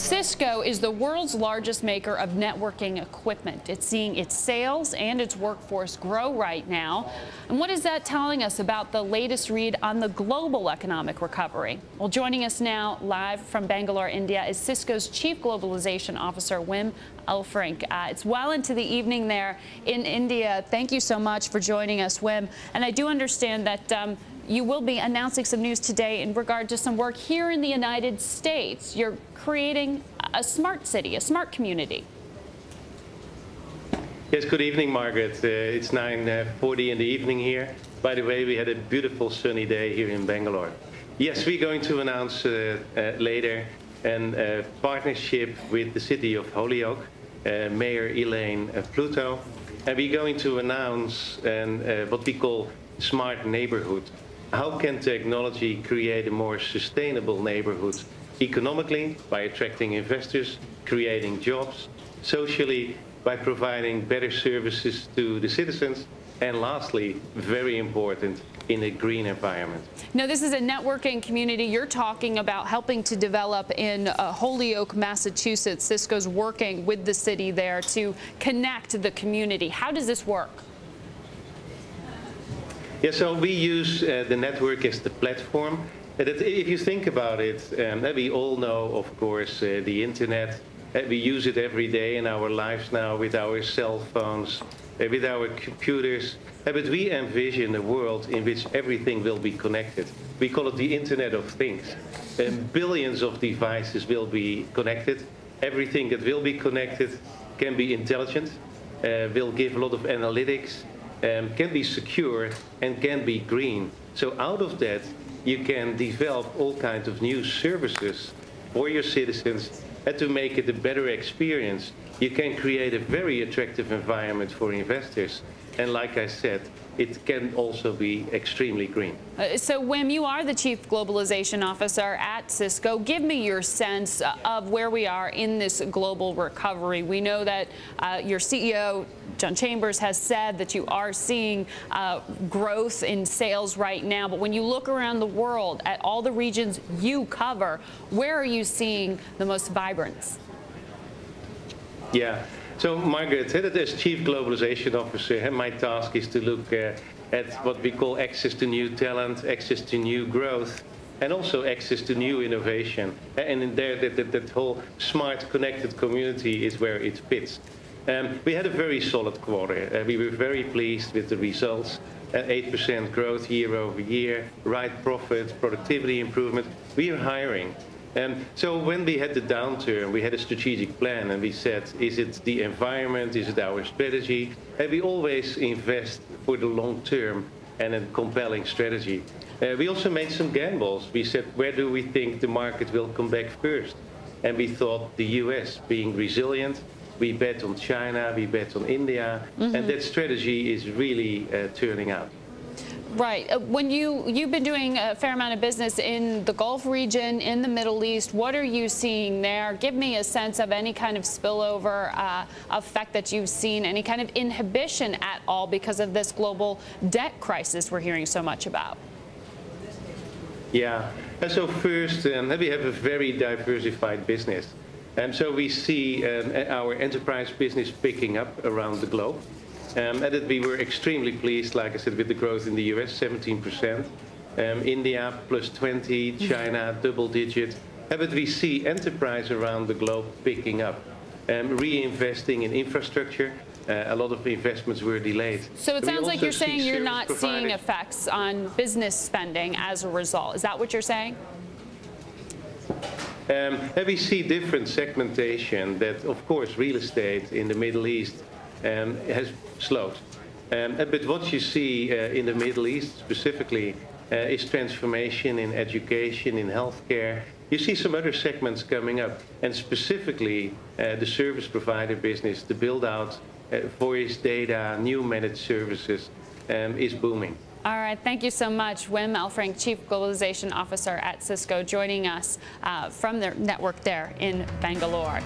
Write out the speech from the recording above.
Cisco is the world's largest maker of networking equipment. It's seeing its sales and its workforce grow right now. And what is that telling us about the latest read on the global economic recovery? Well, joining us now live from Bangalore, India, is Cisco's Chief Globalization Officer, Wim Elfrink. It's well into the evening there in India. Thank you so much for joining us, Wim. And I do understand that you will be announcing some news today in regard to some work here in the United States. You're creating a smart city, a smart community. Yes, good evening, Margaret. It's 9:40 in the evening here. By the way, we had a beautiful sunny day here in Bangalore. Yes, we're going to announce later a partnership with the city of Holyoke, Mayor Elaine Pluto, and we're going to announce what we call smart neighborhood. How can technology create a more sustainable neighborhood economically by attracting investors, creating jobs, socially by providing better services to the citizens, and lastly, very important, in a green environment. Now, this is a networking community you're talking about helping to develop in Holyoke, Massachusetts. Cisco's working with the city there to connect the community. How does this work? Yeah, so we use the network as the platform. If you think about it, we all know, of course, the internet. We use it every day in our lives now with our cell phones, with our computers. But we envision a world in which everything will be connected. We call it the Internet of Things. Billions of devices will be connected. Everything that will be connected can be intelligent, will give a lot of analytics, can be secure, and can be green. So out of that, you can develop all kinds of new services for your citizens, and to make it a better experience, you can create a very attractive environment for investors. And like I said, it can also be extremely green. So, Wim, you are the Chief Globalization Officer at Cisco. Give me your sense of where we are in this global recovery. We know that your CEO, John Chambers, has said that you are seeing growth in sales right now. But when you look around the world at all the regions you cover, where are you seeing the most vibrance? Yeah. So, Margaret, as Chief Globalization Officer, my task is to look at what we call access to new talent, access to new growth, and also access to new innovation. And in there, that whole smart, connected community is where it fits. We had a very solid quarter. We were very pleased with the results. 8% growth year over year, right profit, productivity improvement. We are hiring. So when we had the downturn, we had a strategic plan, and we said, is it the environment, is it our strategy? And we always invest for the long term and a compelling strategy. We also made some gambles. We said, where do we think the market will come back first? And we thought the US being resilient. We bet on China, we bet on India, and that strategy is really turning out. Right. When you've been doing a fair amount of business in the Gulf region, in the Middle East, what are you seeing there? Give me a sense of any kind of spillover effect that you've seen, any kind of inhibition at all because of this global debt crisis we're hearing so much about. Yeah. And so first, we have a very diversified business. And so we see our enterprise business picking up around the globe. And that we were extremely pleased, like I said, with the growth in the US, 17%. India, plus 20, China, double digit. But we see enterprise around the globe picking up, reinvesting in infrastructure. A lot of investments were delayed. So it sounds like you're saying you're not seeing effects on business spending as a result. Is that what you're saying? We see different segmentation that, of course, real estate in the Middle East has slowed. But what you see in the Middle East specifically is transformation in education, in healthcare. You see some other segments coming up, and specifically the service provider business, the build out, voice data, new managed services is booming. All right, thank you so much, Wim Elfrink, Chief Globalization Officer at Cisco, joining us from their network there in Bangalore.